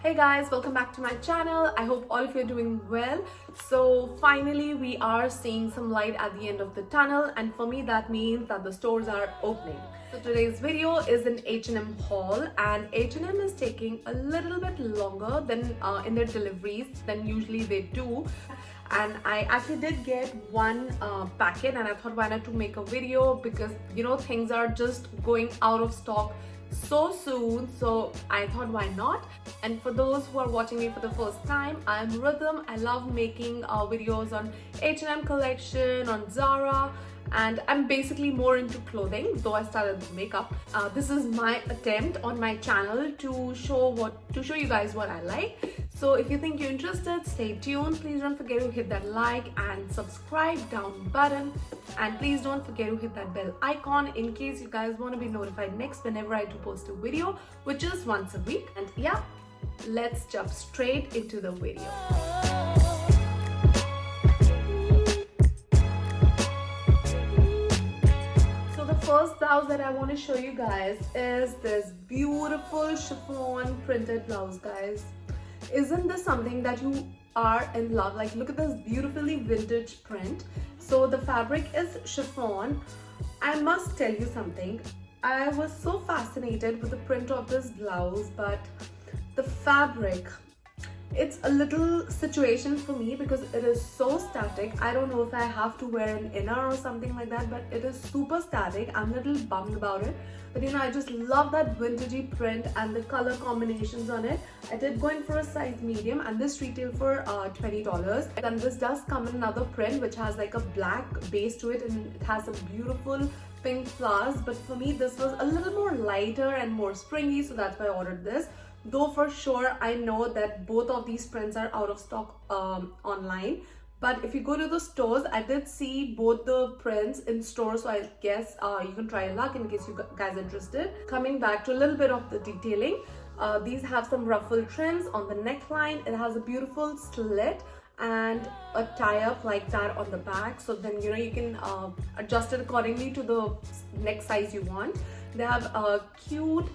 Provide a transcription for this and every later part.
Hey guys, welcome back to my channel. I hope all of you are doing well. So finally we are seeing some light at the end of the tunnel, and for me that means that the stores are opening. So today's video is an H&M haul, and H&M is taking a little bit longer than in their deliveries than usually they do. And I actually did get one packet, and I thought why not to make a video, because you know things are just going out of stock so soon, so I thought why not. And for those who are watching me for the first time, I'm Rhythm. I love making videos on H&M collection, on Zara, and I'm basically more into clothing, though I started with makeup. This is my attempt on my channel to show you guys what I like. So if you think you're interested, stay tuned. Please don't forget to hit that like and subscribe down button, and please don't forget to hit that bell icon in case you guys want to be notified next whenever I do post a video, which is once a week. And yeah, let's jump straight into the video. So the first blouse that I want to show you guys is this beautiful chiffon printed blouse, guys. Isn't this something that you are in love? Like, look at this beautifully vintage print. So the fabric is chiffon. I must tell you something. I was so fascinated with the print of this blouse, but the fabric, it's a little situation for me because it is so static. I don't know if I have to wear an inner or something like that, but it is super static. I'm a little bummed about it. But you know, I just love that vintagey print and the color combinations on it. I did go in for a size medium, and this retailed for $20. And this does come in another print which has like a black base to it, and it has some beautiful pink flowers. But for me, this was a little more lighter and more springy, so that's why I ordered this. Though for sure I know that both of these prints are out of stock online. But if you go to the stores, I did see both the prints in stores, so I guess you can try your luck in case you guys are interested. Coming back to a little bit of the detailing, these have some ruffle trims on the neckline. It has a beautiful slit and a tie-up like that on the back, so then you know you can adjust it accordingly to the neck size you want. They have cute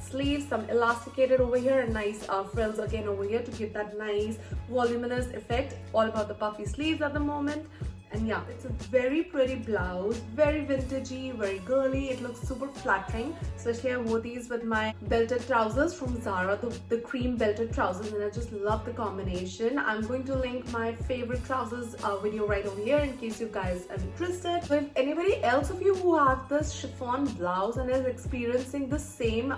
sleeves, some elasticated over here, and nice frills again over here to give that nice voluminous effect. All about the puffy sleeves at the moment. And yeah, it's a very pretty blouse, very vintagey, very girly. It looks super flattering, especially I wore these with my belted trousers from Zara, the cream belted trousers, and I just love the combination. I'm going to link my favorite trousers video right over here in case you guys are interested. So if anybody else of you who have this chiffon blouse and is experiencing the same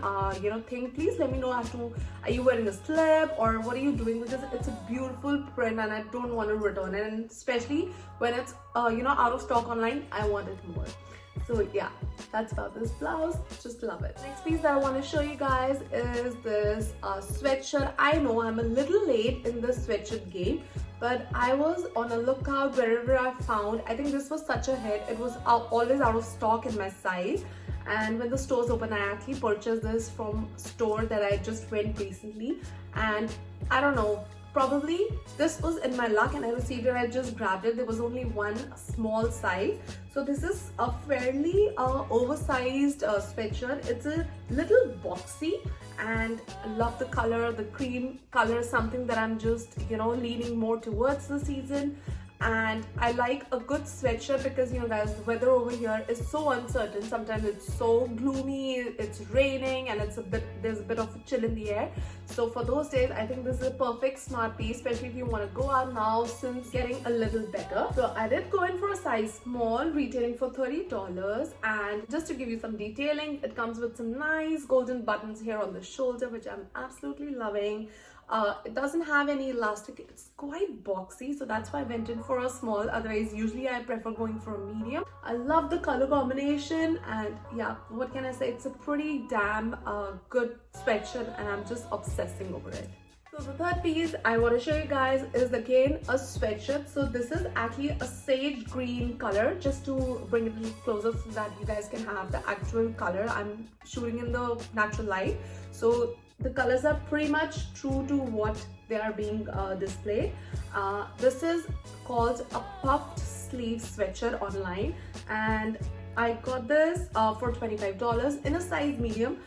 thing, please let me know as to, are you wearing a slip or what are you doing, because it's a beautiful print and I don't want to return it, and especially when it's out of stock online, I want it more. So yeah, that's about this blouse. Just love it. Next piece that I want to show you guys is this sweatshirt. I know I'm a little late in the sweatshirt game, but I was on a lookout wherever I found. I think this was such a hit. It was always out of stock in my size, and when the stores open, I actually purchased this from a store that I just went recently, and I don't know, probably this was in my luck and I received it. I just grabbed it. There was only one small size. So this is a fairly oversized sweatshirt. It's a little boxy, and I love the color. The cream color is something that I'm just leaning more towards this season. And I like a good sweatshirt because guys, the weather over here is so uncertain. Sometimes it's so gloomy, it's raining, and there's a bit of a chill in the air. So for those days, I think this is a perfect smart piece, especially if you want to go out now since getting a little better. So I did go in for a size small, retailing for $30. And just to give you some detailing, it comes with some nice golden buttons here on the shoulder, which I'm absolutely loving. It doesn't have any elastic. It's quite boxy, so that's why I went in for a small. Otherwise, usually I prefer going for a medium. I love the color combination, and yeah, what can I say? It's a pretty damn good sweatshirt, and I'm just obsessing over it. So the third piece I want to show you guys is again a sweatshirt. So this is actually a sage green color, just to bring it a little closer so that you guys can have the actual color. I'm shooting in the natural light, so the colors are pretty much true to what they are being displayed. This is called a puffed sleeve sweatshirt online, and I got this for $25 in a size medium.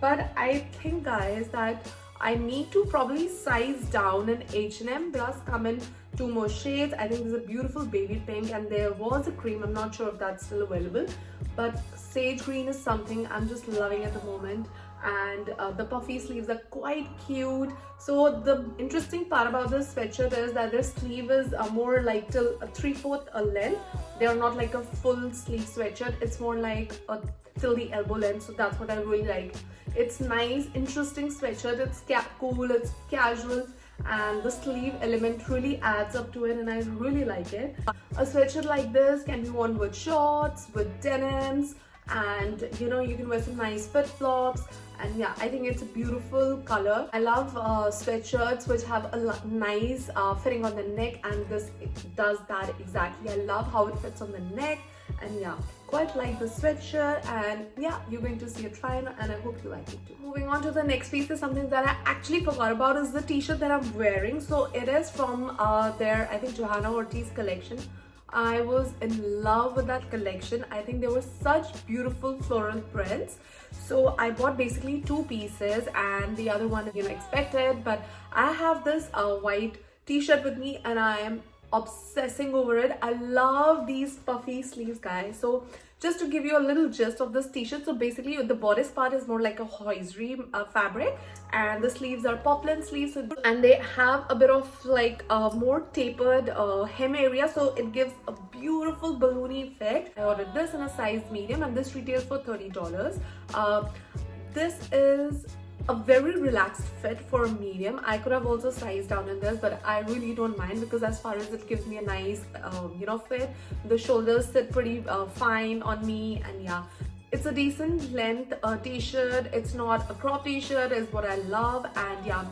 But I think, guys, that I need to probably size down in H&M. Does come in 2 more shades. I think there's a beautiful baby pink, and there was a cream. I'm not sure if that's still available, but sage green is something I'm just loving at the moment. And the puffy sleeves are quite cute. So the interesting part about this sweatshirt is that their sleeve is more like till a 3/4 a length. They are not like a full sleeve sweatshirt. It's more like a till the elbow length. So that's what I really like. It's nice, interesting sweatshirt. It's cool, it's casual, and the sleeve element really adds up to it, and I really like it. A sweatshirt like this can be worn with shorts, with denims, and you know, you can wear some nice flip-flops. And yeah, I think it's a beautiful color. I love sweatshirts which have a nice fitting on the neck, and this does that exactly. I love how it fits on the neck, and yeah, quite like the sweatshirt. And yeah, you're going to see a try on, and I hope you like it too. Moving on to the next piece is something that I actually forgot about, is the t-shirt that I'm wearing. So it is from their, I think, Johanna Ortiz collection. I was in love with that collection. I think there were such beautiful floral prints. So I bought basically 2 pieces, and the other one, you know, expected. But I have this white t-shirt with me, and I am obsessing over it. I love these puffy sleeves, guys. So just to give you a little gist of this t-shirt, so basically the bodice part is more like a hosiery fabric, and the sleeves are poplin sleeves, and they have a bit of like more tapered hem area, so it gives a beautiful balloony effect. I ordered this in a size medium, and this retails for $30. This is a very relaxed fit for a medium. I could have also sized down in this, but I really don't mind, because as far as it gives me a nice you know, fit. The shoulders sit pretty fine on me, and yeah, it's a decent length t-shirt. It's not a crop t-shirt, is what I love. And yeah,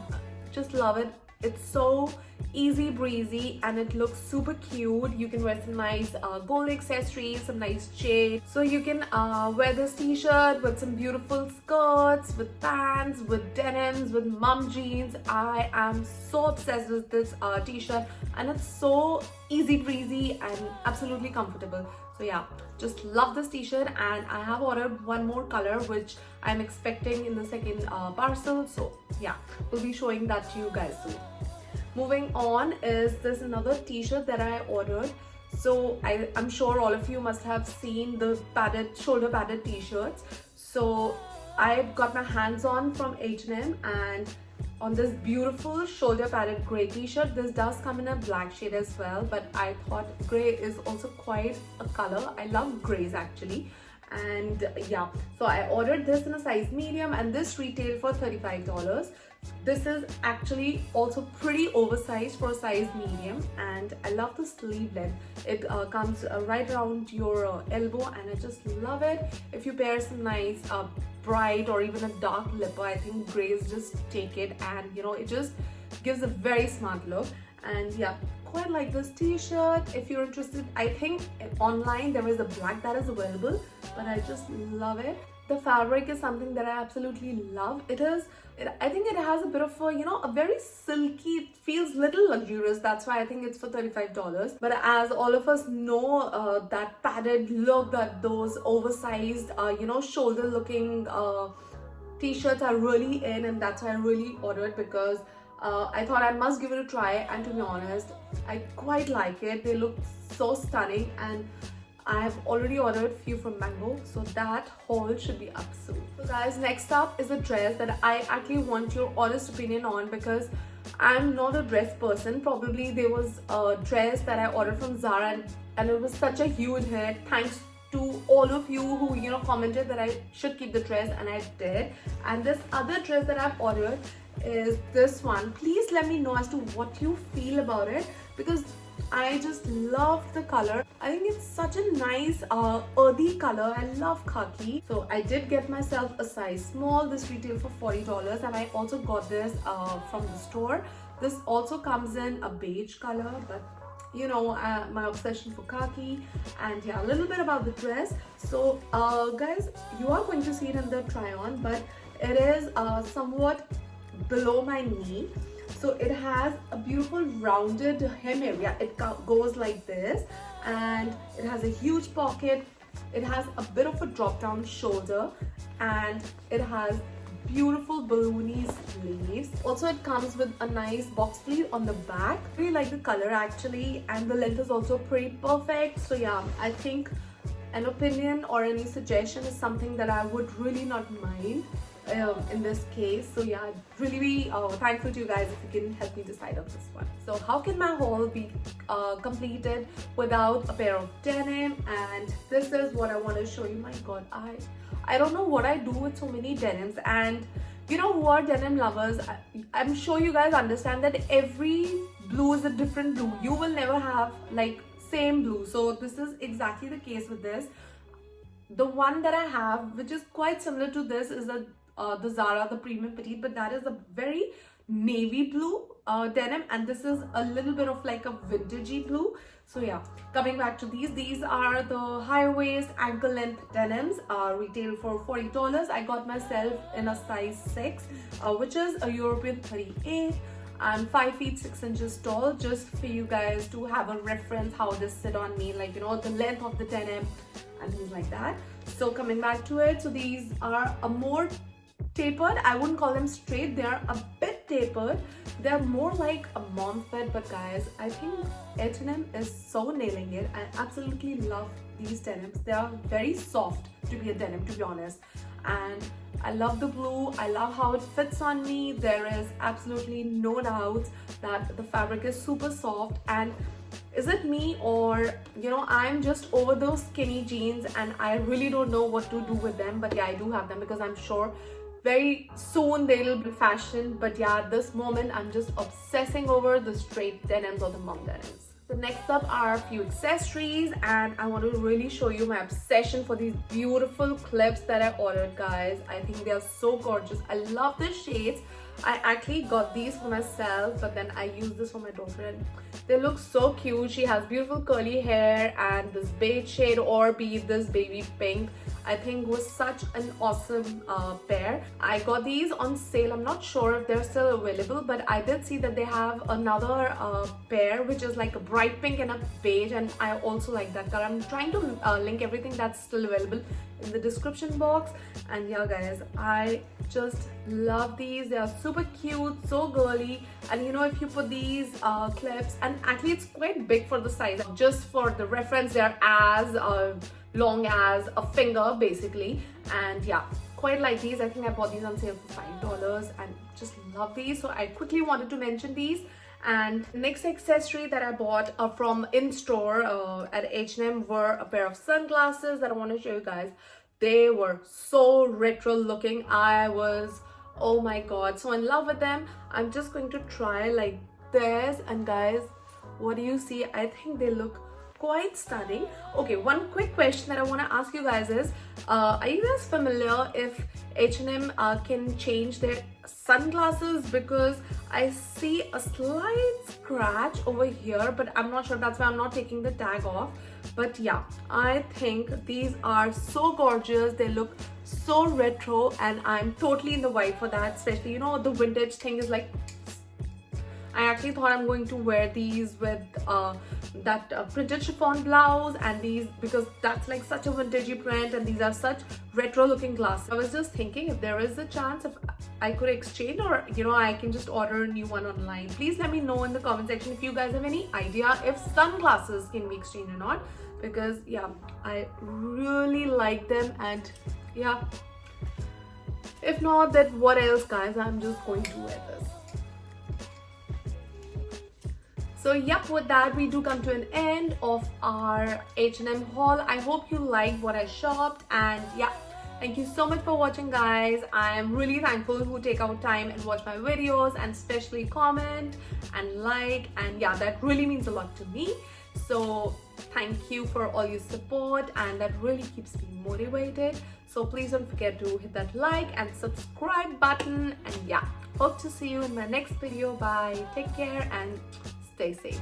just love it. It's so easy breezy, and it looks super cute. You can wear some nice gold accessories, some nice jade. So you can wear this t-shirt with some beautiful skirts, with pants, with denims, with mom jeans. I am so obsessed with this t-shirt, and it's so easy breezy and absolutely comfortable. So yeah, just love this t-shirt, and I have ordered one more color which I'm expecting in the second parcel. So yeah, we'll be showing that to you guys soon. Moving on is this another t-shirt that I ordered. So I'm sure all of you must have seen the padded, shoulder padded t-shirts. So I got my hands on from H&M, and on this beautiful shoulder padded gray t-shirt. This does come in a black shade as well, but I thought gray is also quite a color. I love grays actually. And yeah, so I ordered this in a size medium, and this retailed for $35. This is actually also pretty oversized for a size medium, and I love the sleeve length. It comes right around your elbow, and I just love it. If you pair some nice bright or even a dark lipper, I think grays just take it, and you know, it just gives a very smart look. And yeah, quite like this t-shirt. If you're interested, I think online there is a black that is available, but I just love it. The fabric is something that I absolutely love. I think it has a bit of a, you know, a very silky, it feels little luxurious. That's why I think it's for $35. But as all of us know, that padded look, that those oversized, you know, shoulder looking t-shirts are really in, and that's why I really ordered, because I thought I must give it a try, and to be honest, I quite like it. They look so stunning, and I have already ordered a few from Mango, so that haul should be up soon. So guys, next up is a dress that I actually want your honest opinion on, because I'm not a dress person. Probably there was a dress that I ordered from Zara, and it was such a huge hit. Thanks to all of you who, you know, commented that I should keep the dress, and I did. And this other dress that I've ordered is this one. Please let me know as to what you feel about it, because I just love the color. I think it's such a nice earthy color. I love khaki. So I did get myself a size small. This retailed for $40, and I also got this from the store. This also comes in a beige color, but you know, my obsession for khaki. And yeah, a little bit about the dress. So guys, you are going to see it in the try on, but it is somewhat below my knee. So it has a beautiful rounded hem area. It goes like this, and it has a huge pocket. It has a bit of a drop down shoulder, and it has beautiful balloony sleeves. Also, it comes with a nice box pleat on the back. I really like the color actually, and the length is also pretty perfect. So yeah, I think an opinion or any suggestion is something that I would really not mind in this case. So yeah, I'd really be thankful to you guys if you can help me decide on this one. So how can my haul be completed without a pair of denim? And this is what I want to show you. My god, I don't know what I do with so many denims. And you know who are denim lovers, I'm sure you guys understand that every blue is a different blue. You will never have like same blue. So this is exactly the case with this. The one that I have, which is quite similar to this, is the Zara, the premium petite, but that is a very navy blue denim, and this is a little bit of like a vintagey blue. So yeah, coming back to these are the high waist ankle length denims, retail for $40. I got myself in a size 6, which is a European 38. I'm 5 feet 6 inches tall, just for you guys to have a reference how this sit on me, like, you know, the length of the denim and things like that. So coming back to it, so these are a more tapered. I wouldn't call them straight, they are a bit tapered. They're more like a mom fit, but guys, I think H&M is so nailing it. I absolutely love these denims. They are very soft to be a denim, to be honest, and I love the blue. I love how it fits on me. There is absolutely no doubt that the fabric is super soft. And is it me, or you know, I'm just over those skinny jeans and I really don't know what to do with them? But yeah, I do have them because I'm sure very soon they'll be fashion. But yeah, at this moment I'm just obsessing over the straight denims or the mom denims. So next up are a few accessories, and I want to really show you my obsession for these beautiful clips that I ordered, guys. I think they are so gorgeous. I love the shades. I actually got these for myself, but then I used this for my daughter and they look so cute. She has beautiful curly hair, and this beige shade, or be this baby pink, I think was such an awesome pair. I got these on sale. I'm not sure if they're still available, but I did see that they have another pair which is like a bright pink and a beige, and I also like that color. I'm trying to link everything that's still available in the description box. And yeah guys, I just love these. They are super cute, so girly, and you know, if you put these clips, and actually it's quite big for the size, just for the reference, they're as long as a finger basically. And yeah, quite like these. I think I bought these on sale for $5 and just love these, so I quickly wanted to mention these. And next accessory that I bought from in-store at H&M were a pair of sunglasses that I want to show you guys. They were so retro looking. I was, oh my god, so in love with them. I'm just going to try like this, and guys, what do you see? I think they look quite stunning. Okay, one quick question that I want to ask you guys is, are you guys familiar if H&M can change their sunglasses? Because I see a slight scratch over here, but I'm not sure. That's why I'm not taking the tag off. But yeah, I think these are so gorgeous. They look so retro, and I'm totally in the vibe for that. Especially, you know, the vintage thing is like, I actually thought I'm going to wear these with that printed chiffon blouse, and these, because that's like such a vintagey print, and these are such retro looking glasses. I was just thinking if there is a chance if I could exchange, or you know, I can just order a new one online. Please let me know in the comment section if you guys have any idea if sunglasses can be exchanged or not, because yeah, I really like them. And yeah, if not, then what else guys, I'm just going to wear this. So yep, with that we do come to an end of our H&M haul. I hope you liked what I shopped, and yeah, thank you so much for watching guys. I am really thankful who take out time and watch my videos, and especially comment and like, and yeah, that really means a lot to me. So thank you for all your support, and that really keeps me motivated. So please don't forget to hit that like and subscribe button, and yeah, hope to see you in my next video. Bye, take care and stay safe.